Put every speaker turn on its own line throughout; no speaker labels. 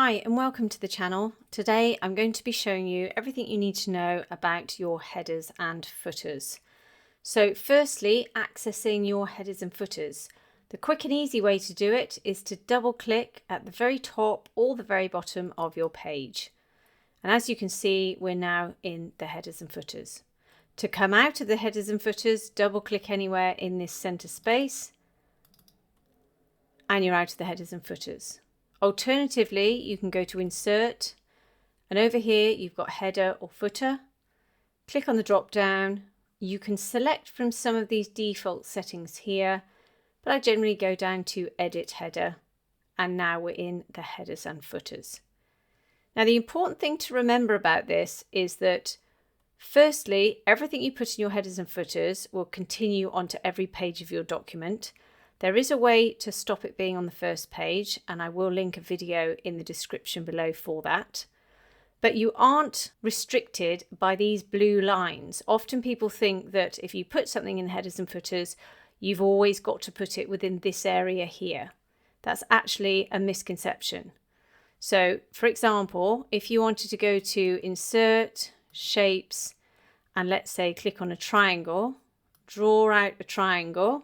Hi and welcome to the channel. Today I'm going to be showing you everything you need to know about your headers and footers. So firstly, accessing your headers and footers. The quick and easy way to do it is to double click at the very top or the very bottom of your page. And as you can see, we're now in the headers and footers. To come out of the headers and footers, double click anywhere in this center space and you're out of the headers and footers. Alternatively, you can go to Insert, and over here you've got Header or Footer. Click on the drop down. You can select from some of these default settings here, but I generally go down to Edit Header, and now we're in the headers and footers. Now the important thing to remember about this is that firstly, everything you put in your headers and footers will continue onto every page of your document. There is a way to stop it being on the first page, and I will link a video in the description below for that. But you aren't restricted by these blue lines. Often people think that if you put something in the headers and footers, you've always got to put it within this area here. That's actually a misconception. So, for example, if you wanted to go to Insert, Shapes, and let's say click on a triangle, draw out a triangle,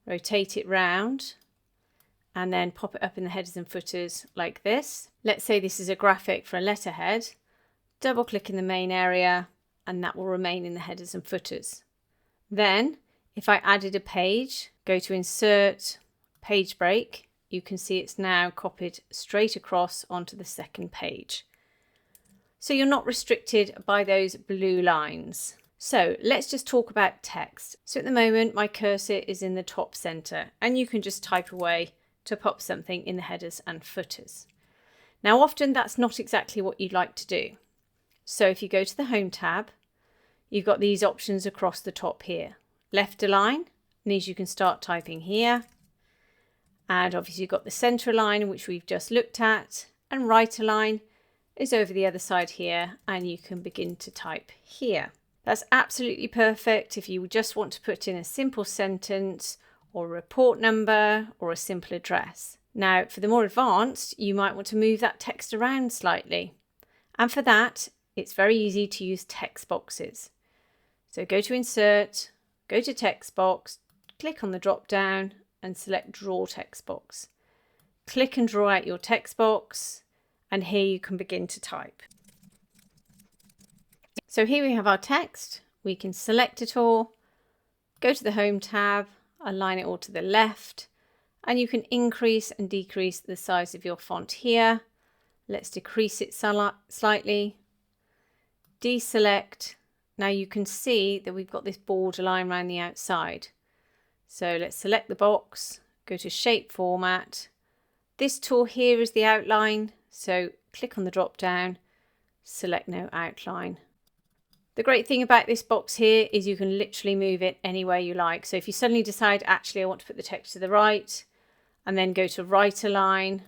rotate it round, and then pop it up in the headers and footers like this. Let's say this is a graphic for a letterhead. Double click in the main area and that will remain in the headers and footers. Then if I added a page, go to Insert, Page Break, you can see it's now copied straight across onto the second page. So you're not restricted by those blue lines. So let's just talk about text. So at the moment my cursor is in the top center and you can just type away to pop something in the headers and footers. Now often that's not exactly what you'd like to do. So if you go to the Home tab, you've got these options across the top here. Left align means you can start typing here. And obviously you've got the center align, which we've just looked at, and right align is over the other side here and you can begin to type here. That's absolutely perfect if you just want to put in a simple sentence or a report number or a simple address. Now, for the more advanced, you might want to move that text around slightly. And for that, it's very easy to use text boxes. So go to Insert, go to Text Box, click on the drop down and select Draw Text Box. Click and draw out your text box, and here you can begin to type. So here we have our text. We can select it all, go to the Home tab, align it all to the left, and you can increase and decrease the size of your font here. Let's decrease it slightly, deselect. Now you can see that we've got this borderline around the outside. So let's select the box, go to Shape Format. This tool here is the outline, so click on the drop down, select No Outline. The great thing about this box here is you can literally move it anywhere you like. So if you suddenly decide, actually, I want to put the text to the right and then go to Right Align,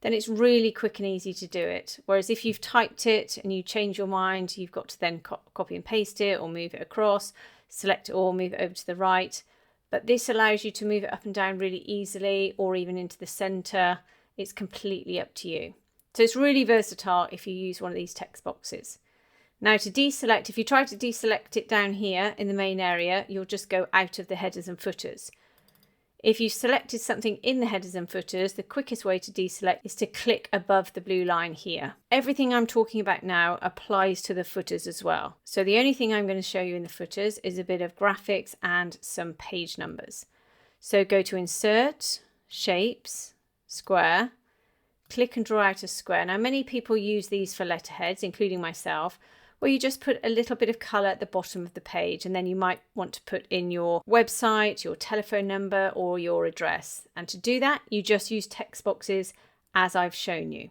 then it's really quick and easy to do it. Whereas if you've typed it and you change your mind, you've got to then copy and paste it or move it across, select it all, move it over to the right. But this allows you to move it up and down really easily or even into the center. It's completely up to you. So it's really versatile if you use one of these text boxes. Now to deselect, if you try to deselect it down here in the main area, you'll just go out of the headers and footers. If you've selected something in the headers and footers, the quickest way to deselect is to click above the blue line here. Everything I'm talking about now applies to the footers as well. So the only thing I'm going to show you in the footers is a bit of graphics and some page numbers. So go to Insert, Shapes, Square, click and draw out a square. Now many people use these for letterheads, including myself, where you just put a little bit of colour at the bottom of the page, and then you might want to put in your website, your telephone number or your address. And to do that, you just use text boxes as I've shown you.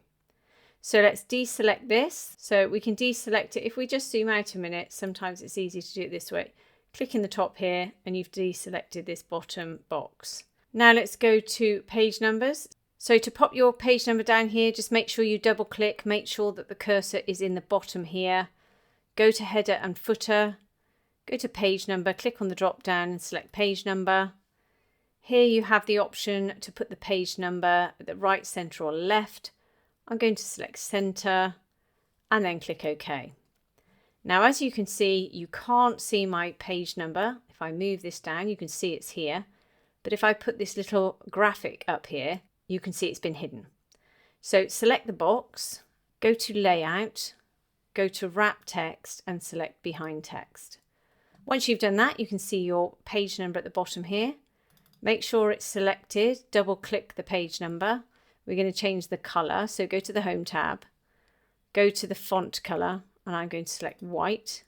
So let's deselect this. So we can deselect it. If we just zoom out a minute, sometimes it's easy to do it this way. Click in the top here and you've deselected this bottom box. Now let's go to page numbers. So to pop your page number down here, just make sure you double click, make sure that the cursor is in the bottom here. Go to Header and Footer, go to Page Number, click on the drop down and select Page Number. Here you have the option to put the page number at the right, center or left, I'm going to select center and then click OK. Now, as you can see, you can't see my page number. If I move this down, you can see it's here. But if I put this little graphic up here, you can see it's been hidden. So select the box, go to Layout, go to Wrap Text and select Behind Text. Once you've done that, you can see your page number at the bottom here. Make sure it's selected, double click the page number. We're going to change the color, so go to the Home tab, go to the font color, and I'm going to select white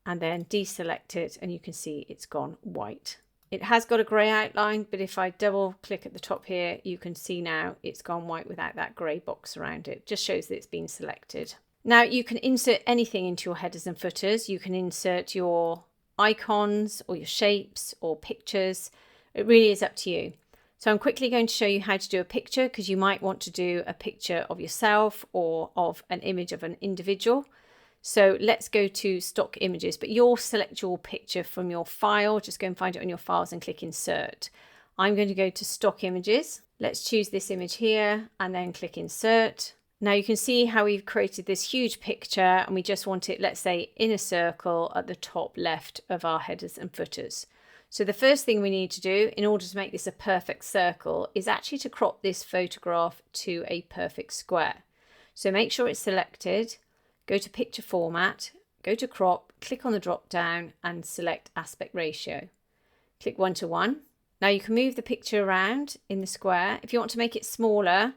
and then deselect it, and you can see it's gone white. It has got a grey outline, but if I double click at the top here, you can see now it's gone white without that grey box around it. Just shows that it's been selected. Now you can insert anything into your headers and footers. You can insert your icons or your shapes or pictures. It really is up to you. So I'm quickly going to show you how to do a picture, because you might want to do a picture of yourself or of an image of an individual. So let's go to stock images, but you'll select your picture from your file. Just go and find it on your files and click insert. I'm going to go to stock images. Let's choose this image here and then click insert. Now you can see how we've created this huge picture, and we just want it, let's say, in a circle at the top left of our headers and footers. So the first thing we need to do in order to make this a perfect circle is actually to crop this photograph to a perfect square. So make sure it's selected. Go to picture format, go to crop, click on the drop down and select aspect ratio. Click 1:1. Now you can move the picture around in the square. If you want to make it smaller,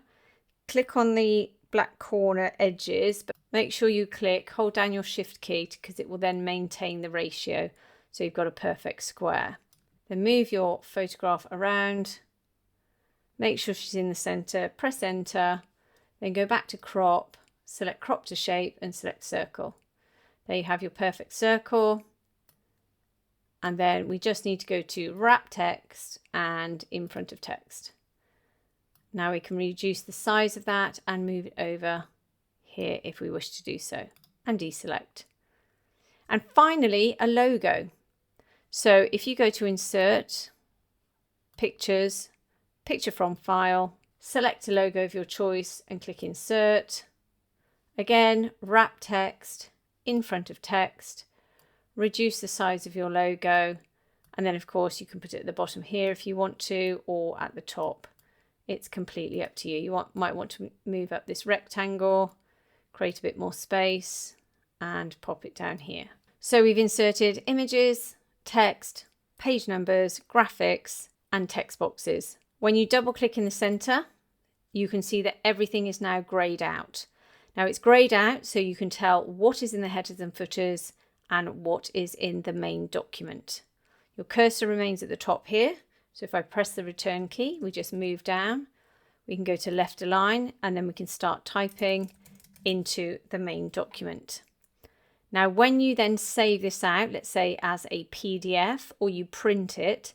click on the black corner edges, but make sure you hold down your shift key, because it will then maintain the ratio. So you've got a perfect square. Then move your photograph around, make sure she's in the center, press enter, then go back to crop, select crop to shape and select circle. There you have your perfect circle. And then we just need to go to wrap text and in front of text. Now we can reduce the size of that and move it over here if we wish to do so, and deselect. And finally, a logo. So if you go to insert, pictures, picture from file, select a logo of your choice and click insert. Again, wrap text, in front of text, reduce the size of your logo, and then of course you can put it at the bottom here if you want to, or at the top. It's completely up to you. You might want to move up this rectangle, create a bit more space and pop it down here. So we've inserted images, text, page numbers, graphics and text boxes. When you double click in the center, you can see that everything is now grayed out. Now it's grayed out so you can tell what is in the headers and footers and what is in the main document. Your cursor remains at the top here. So if I press the return key, we just move down. We can go to left align and then we can start typing into the main document. Now, when you then save this out, let's say as a PDF, or you print it,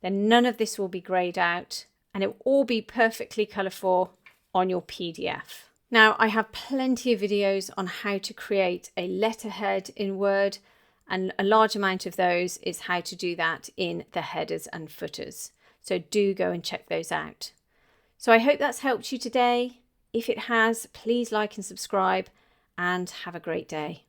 then none of this will be grayed out and it will all be perfectly colourful on your PDF. Now, I have plenty of videos on how to create a letterhead in Word, and a large amount of those is how to do that in the headers and footers. So do go and check those out. So I hope that's helped you today. If it has, please like and subscribe, and have a great day.